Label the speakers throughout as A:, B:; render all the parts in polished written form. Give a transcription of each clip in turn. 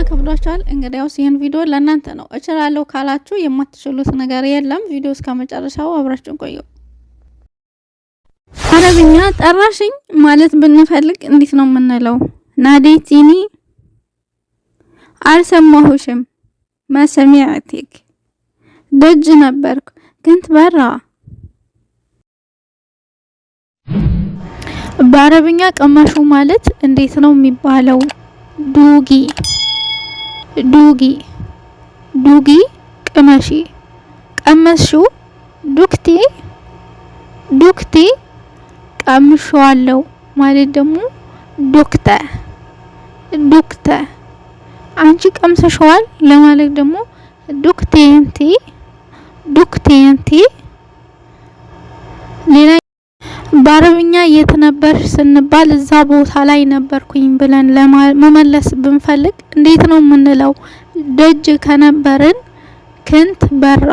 A: ከብዷችኋል? እንግዲያውስ ይህን ቪዲዮ ለእናንተ ነው። እችላለሁ ካላችሁ የማትችሉት ነገር የለም። ቪዲዮ እስከ መጨረሻው አብራችሁን ቆዩ። አረብኛ ጠራሽኝ ማለት ብንፈልግ እንዴት ነው የምንለው? ናዴቲኒ አልሰማሁሽም፣ ማሰሚያቲክ ደጅ ነበርኩ كنت برا። በአረብኛ ቀማሹ ማለት እንዴት ነው የሚባለው? ዱጊ ዱጊ ዱጊ ቅመሺ፣ ቀመስሹ ዱክቲ ዱክቲ ቀምሸዋለሁ ማለት ደግሞ ዱክተ ዱክተ። አንቺ ቀምሰሽዋል ለማለት ደግሞ ዱክቴንቲ ዱክቴንቲ። ሌላ በአረብኛ የት ነበርሽ ስንባል እዛ ቦታ ላይ ነበርኩኝ ብለን ለመመለስ ብንፈልግ እንዴት ነው የምንለው? ደጅ ከነበርን ክንት በራ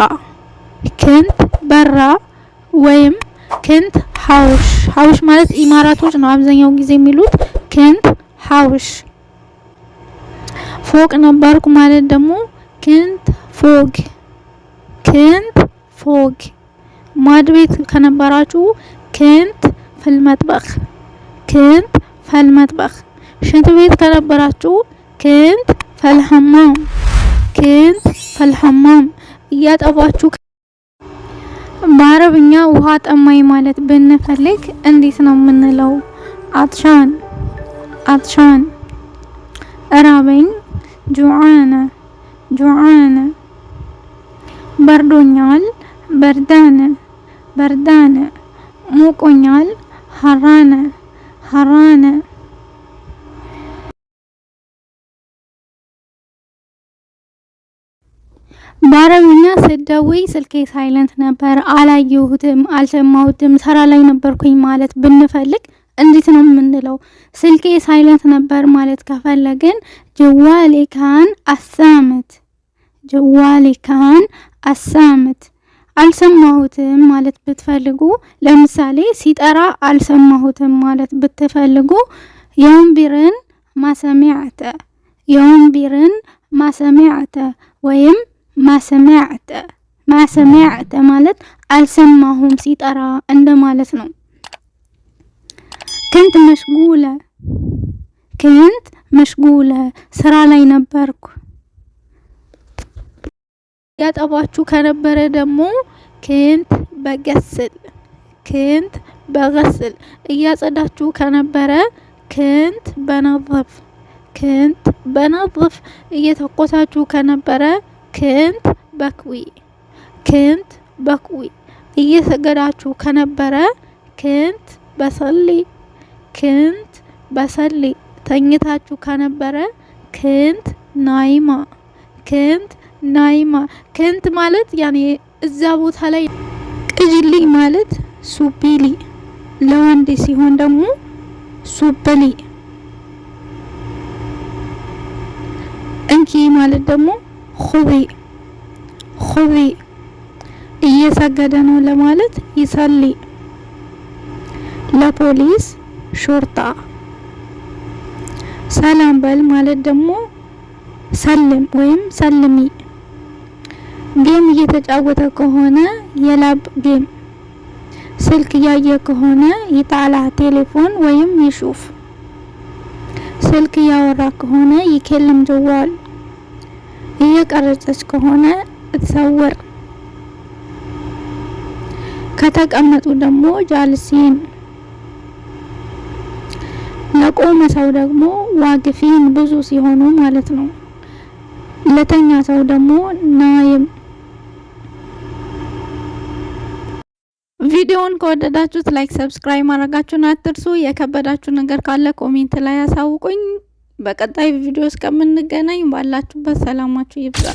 A: ክንት በራ ወይም ክንት ሐውሽ። ሐውሽ ማለት ኢማራቶች ነው አብዛኛው ጊዜ የሚሉት ክንት ሐውሽ። ፎቅ ነበርኩ ማለት ደግሞ ክንት ፎግ ክንት ፎግ። ማድ ቤት ከነበራችሁ ክንት ፈልመጥበኽ ክንት ፈልመጥበኽ። ሽንት ቤት ከነበራችሁ ክንት ፈልሐማም ክንት ፈልሐማም። እያጠባችሁ። በአረብኛ ውሃ ጠማኝ ማለት ብንፈልግ እንዴት ነው የምንለው? አጥሻን አጥሻን። እራበኝ ጁዓነ ጁዓነ። በርዶኛል በርዳነ በርዳነ። ሞቆኛል ሐራነ ሐራነ። በአረብኛ ስደውይ ስልኬ ሳይለንት ነበር፣ አላየሁትም፣ አልሰማሁትም፣ ስራ ላይ ነበርኩኝ ማለት ብንፈልግ እንዴት ነው የምንለው? ስልኬ ሳይለንት ነበር ማለት ከፈለግን ጀዋሌ ካን አሳመት ጀዋሌ ካን አሳመት። አልሰማሁትም ማለት ብትፈልጉ ለምሳሌ ሲጠራ አልሰማሁትም ማለት ብትፈልጉ የውምቢርን ማሰሚዕተ የውምቢርን ማሰሚዕተ ወይም ማሰሚዕተ ማሰሚዕተ ማለት አልሰማሁም ሲጠራ እንደማለት ነው። ክንት መሽጉለ ክንት መሽጉለ ስራ ላይ ነበርኩ። ያጠባችሁ ከነበረ ደግሞ ክንት በገስል ክንት በገስል። እያጸዳችሁ ከነበረ ክንት በነظፍ ክንት በነظፍ። እየተቆሳችሁ ከነበረ ክንት በክዊ ክንት በክዊ። እየሰገዳችሁ ከነበረ ክንት በሰሊ ክንት በሰሊ። ተኝታችሁ ከነበረ ክንት ናይማ ክንት ናይማ። ክንት ማለት ያኔ እዛ ቦታ ላይ ቅጅልኝ ማለት ሱቢሊ፣ ለወንድ ሲሆን ደግሞ ሱበሊ። እንኪ ማለት ደግሞ ኹዚ ኹዚ። እየሰገደ ነው ለማለት ይሰሊ። ለፖሊስ ሾርጣ። ሰላም በል ማለት ደግሞ ሰልም ወይም ሰልሚ። ጌም እየተጫወተ ከሆነ የላብ ጌም። ስልክ እያየ ከሆነ ይጣላ ቴሌፎን ወይም ይሹፍ። ስልክ እያወራ ከሆነ ይከልም ጀዋል። እየቀረጸች ከሆነ እትሰወር። ከተቀመጡ ደግሞ ጃልሲን። ለቆመ ሰው ደግሞ ዋግፊን ብዙ ሲሆኑ ማለት ነው። ለተኛ ሰው ደግሞ ናይም። ቪዲዮውን ከወደዳችሁት ላይክ፣ ሰብስክራይብ ማድረጋችሁን አትርሱ። የከበዳችሁ ነገር ካለ ኮሜንት ላይ አሳውቁኝ። በቀጣይ ቪዲዮ እስከምንገናኝ ባላችሁበት ሰላማችሁ ይብዛ።